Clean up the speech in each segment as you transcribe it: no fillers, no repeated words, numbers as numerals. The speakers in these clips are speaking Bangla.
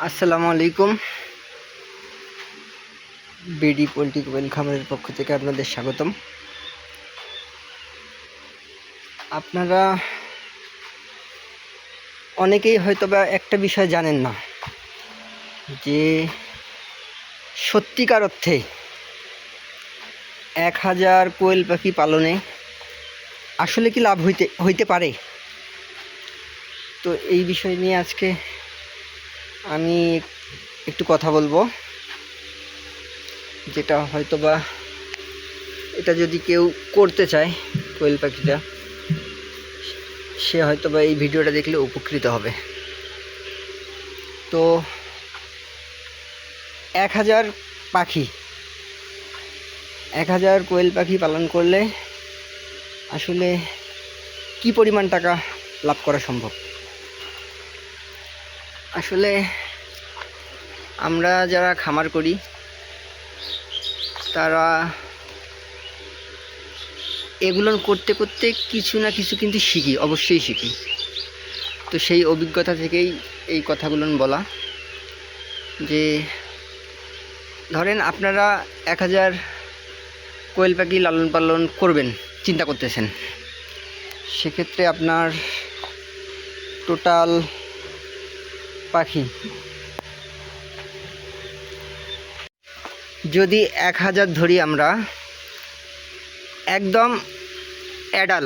আসসালামু আলাইকুম। বিডি পোল্ট্রি কোয়েল খামারের পক্ষ থেকে আপনাদের স্বাগতম। আপনারা অনেকেই হয়তোবা একটা বিষয় জানেন না যে সত্যিকার অর্থে 1000 কোয়েল পাখি পালনে আসলে কি লাভ হইতে পারে। তো এই বিষয় নিয়ে আজকে আমি একটু কথা বলবো, যেটা হয়তোবা এটা যদি কেউ করতে চায় কোয়েল পাখিটা, সে হয়তোবা এই ভিডিওটা দেখলে উপকৃত হবে। তো 1000 পাখি 1000 কোয়েল পাখি পালন করলে আসলে কি পরিমাণ টাকা লাভ করা সম্ভব। আসলে আমরা যারা খামার করি তারা এগুলো করতে করতে কিছু না কিছু কিন্তু শিখি, অবশ্যই শিখি। তো সেই অভিজ্ঞতা থেকেই এই কথাগুলো বলা, যে ধরেন আপনারা 1000 কোয়েল পাখি লালন পালন করবেন চিন্তা করতেছেন, সেক্ষেত্রে আপনার টোটাল পাখি যদি 1000 ধরি আমরা, একদম অ্যাডাল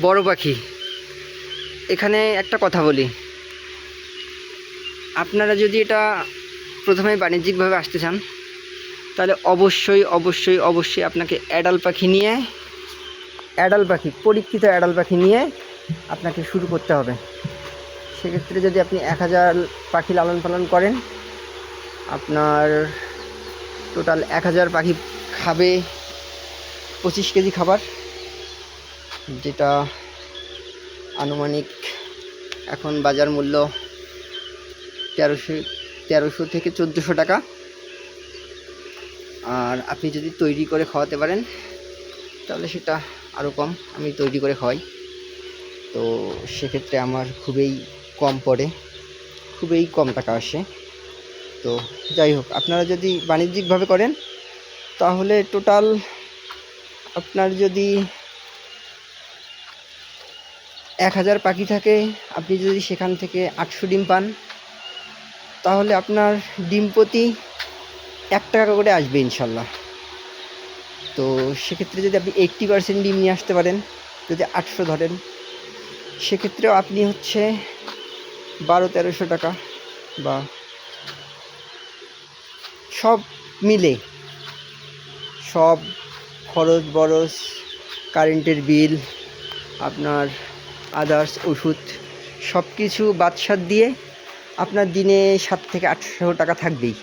বড় পাখি। এখানে একটা কথা বলি, আপনারা যদি এটা প্রথমে বাণিজ্যিকভাবে আসতে চান তাহলে অবশ্যই অবশ্যই অবশ্যই আপনাকে অ্যাডাল পাখি পরীক্ষিত অ্যাডাল পাখি নিয়ে আপনাকে শুরু করতে হবে। সেক্ষেত্রে যদি আপনি 1000 পাখি লালন পালন করেন, আপনার টোটাল 1000 পাখি খাবে 25 কেজি খাবার, যেটা আনুমানিক এখন বাজার মূল্য 1300 থেকে 1400 টাকা। আর আপনি যদি তৈরি করে খাওয়াতে পারেন তাহলে সেটা আরও কম। আমি তৈরি করে খাওয়াই, তো সেক্ষেত্রে আমার খুবই কম পড়ে, খুবই কম টাকা আসে। তো যাই হোক, আপনারা যদি বাণিজ্যিকভাবে করেন তাহলে টোটাল আপনার যদি 1000 পাখি থাকে, আপনি যদি সেখান থেকে 800 ডিম পান, তাহলে আপনার ডিম প্রতি 1 টাকা করে আসবে ইনশাল্লাহ। তো সেক্ষেত্রে যদি আপনি 80% ডিম নিয়ে আসতে পারেন, যদি 800 ধরেন, সেক্ষেত্রেও আপনি হচ্ছে 1200-1300 টাকা, বা সব মিলে সব খরচ বরচ, কারেন্টের বিল, আপনার আদার্স ওষুধ সব কিছু বাদশাদ দিয়ে আপনার দিনে 700 থেকে 800 টাকা থাকবেই।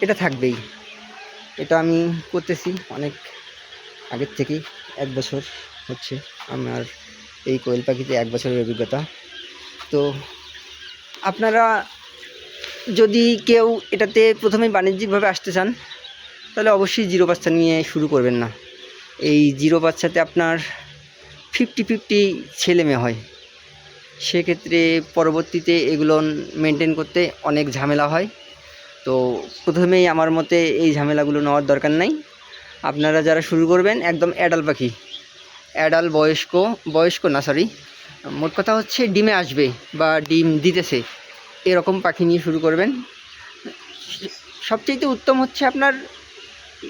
এটা থাকবেই। এটা আমি করতেছি অনেক আগের থেকেই, 1 বছর হচ্ছে আমার এই কোয়েল পাখিতে, 1 বছরের অভিজ্ঞতা। তো আপনারা যদি কেউ এটাতে প্রথমেই বাণিজ্যিকভাবে আসতে চান তাহলে অবশ্যই 0 বাচ্চা নিয়ে শুরু করবেন না। এই 0 বাচ্চাতে আপনার 50-50 ছেলে মেয়ে হয়, সেক্ষেত্রে পরবর্তীতে এগুলো মেনটেন করতে অনেক ঝামেলা হয়। তো প্রথমেই আমার মতে এই ঝামেলাগুলো নেওয়ার দরকার নাই। আপনারা যারা শুরু করবেন একদম অ্যাডাল পাখি, অ্যাডাল বয়স্ক না, সরি, মোট কথা হচ্ছে ডিমে আসবে বা ডিম দিতেছে এরকম পাখি নিয়ে শুরু করবেন। সবচেয়ে উত্তম হচ্ছে আপনার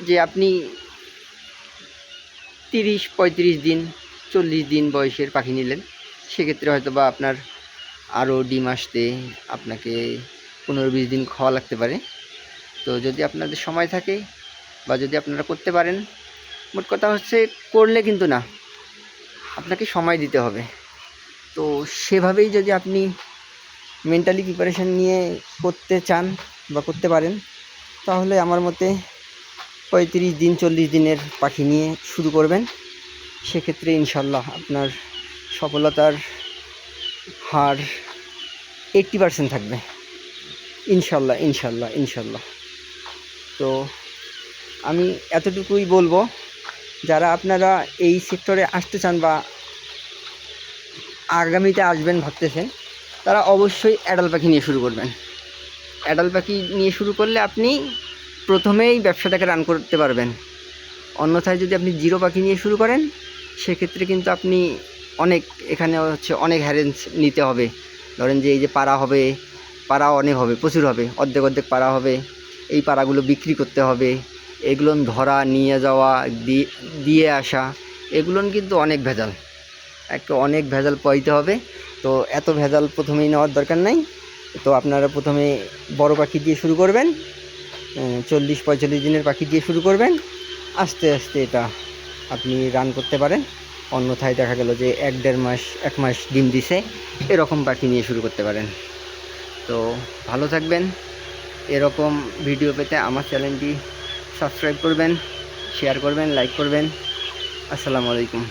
যে আপনি 30-35 দিন 40 দিন বয়সের পাখি নিলেন, সেক্ষেত্রে হয়তো বা আপনার আরও ডিম আসতে আপনাকে 15-20 দিন খাওয়া লাগতে পারে। তো যদি আপনাদের সময় থাকে বা যদি আপনারা করতে পারেন, মোট কথা হচ্ছে করলে কিন্তু না, আপনাকে সময় দিতে হবে। তো সেভাবেই যদি আপনি মেন্টালি প্রিপারেশান নিয়ে করতে চান বা করতে পারেন, তাহলে আমার মতে 35 দিন 40 দিনের পাখি নিয়ে শুরু করবেন। সেক্ষেত্রে ইনশাল্লাহ আপনার সফলতার হার 80% থাকবে ইনশাল্লাহ ইনশাল্লাহ ইনশাল্লাহ। তো আমি এতটুকুই বলবো, যারা আপনারা এই সেক্টরে আসতে চান বা আগামীতে আসবেন ভাবতেছেন, তারা অবশ্যই অ্যাডাল্ট পাখি নিয়ে শুরু করবেন। অ্যাডাল্ট পাখি নিয়ে শুরু করলে আপনি প্রথমেই ব্যবসাটাকে রান করতে পারবেন। অন্যথায় যদি আপনি জিরো পাখি নিয়ে শুরু করেন, সেক্ষেত্রে কিন্তু আপনি এখানে অনেক হ্যারেন্স নিতে হবে। ধরেন যে এই যে পাড়া হবে, পাড়া অনেক হবে, প্রচুর হবে, অর্ধেক পাড়া হবে, এই পাড়াগুলো বিক্রি করতে হবে, এগুলো ধরা, নিয়ে যাওয়া, দিয়ে আসা, এগুলো কিন্তু অনেক ভেজাল, অনেক ভেজাল পাইতে হবে। তো এত ভেজাল প্রথমেই নেওয়ার দরকার নাই। তো আপনারা প্রথমে বড় পাখি দিয়ে শুরু করবেন, 40-45 দিনের পাখি দিয়ে শুরু করবেন, আস্তে আস্তে এটা আপনি রান করতে পারেন। অন্যথায় দেখা গেল যে 1-1.5 মাস 1 মাস ডিম দিছে, এরকম পাখি নিয়ে শুরু করতে পারেন। তো ভালো থাকবেন। এরকম ভিডিও পেতে আমার চ্যানেলটি সাবস্ক্রাইব করবেন, শেয়ার করবেন, লাইক করবেন। আসসালামু আলাইকুম।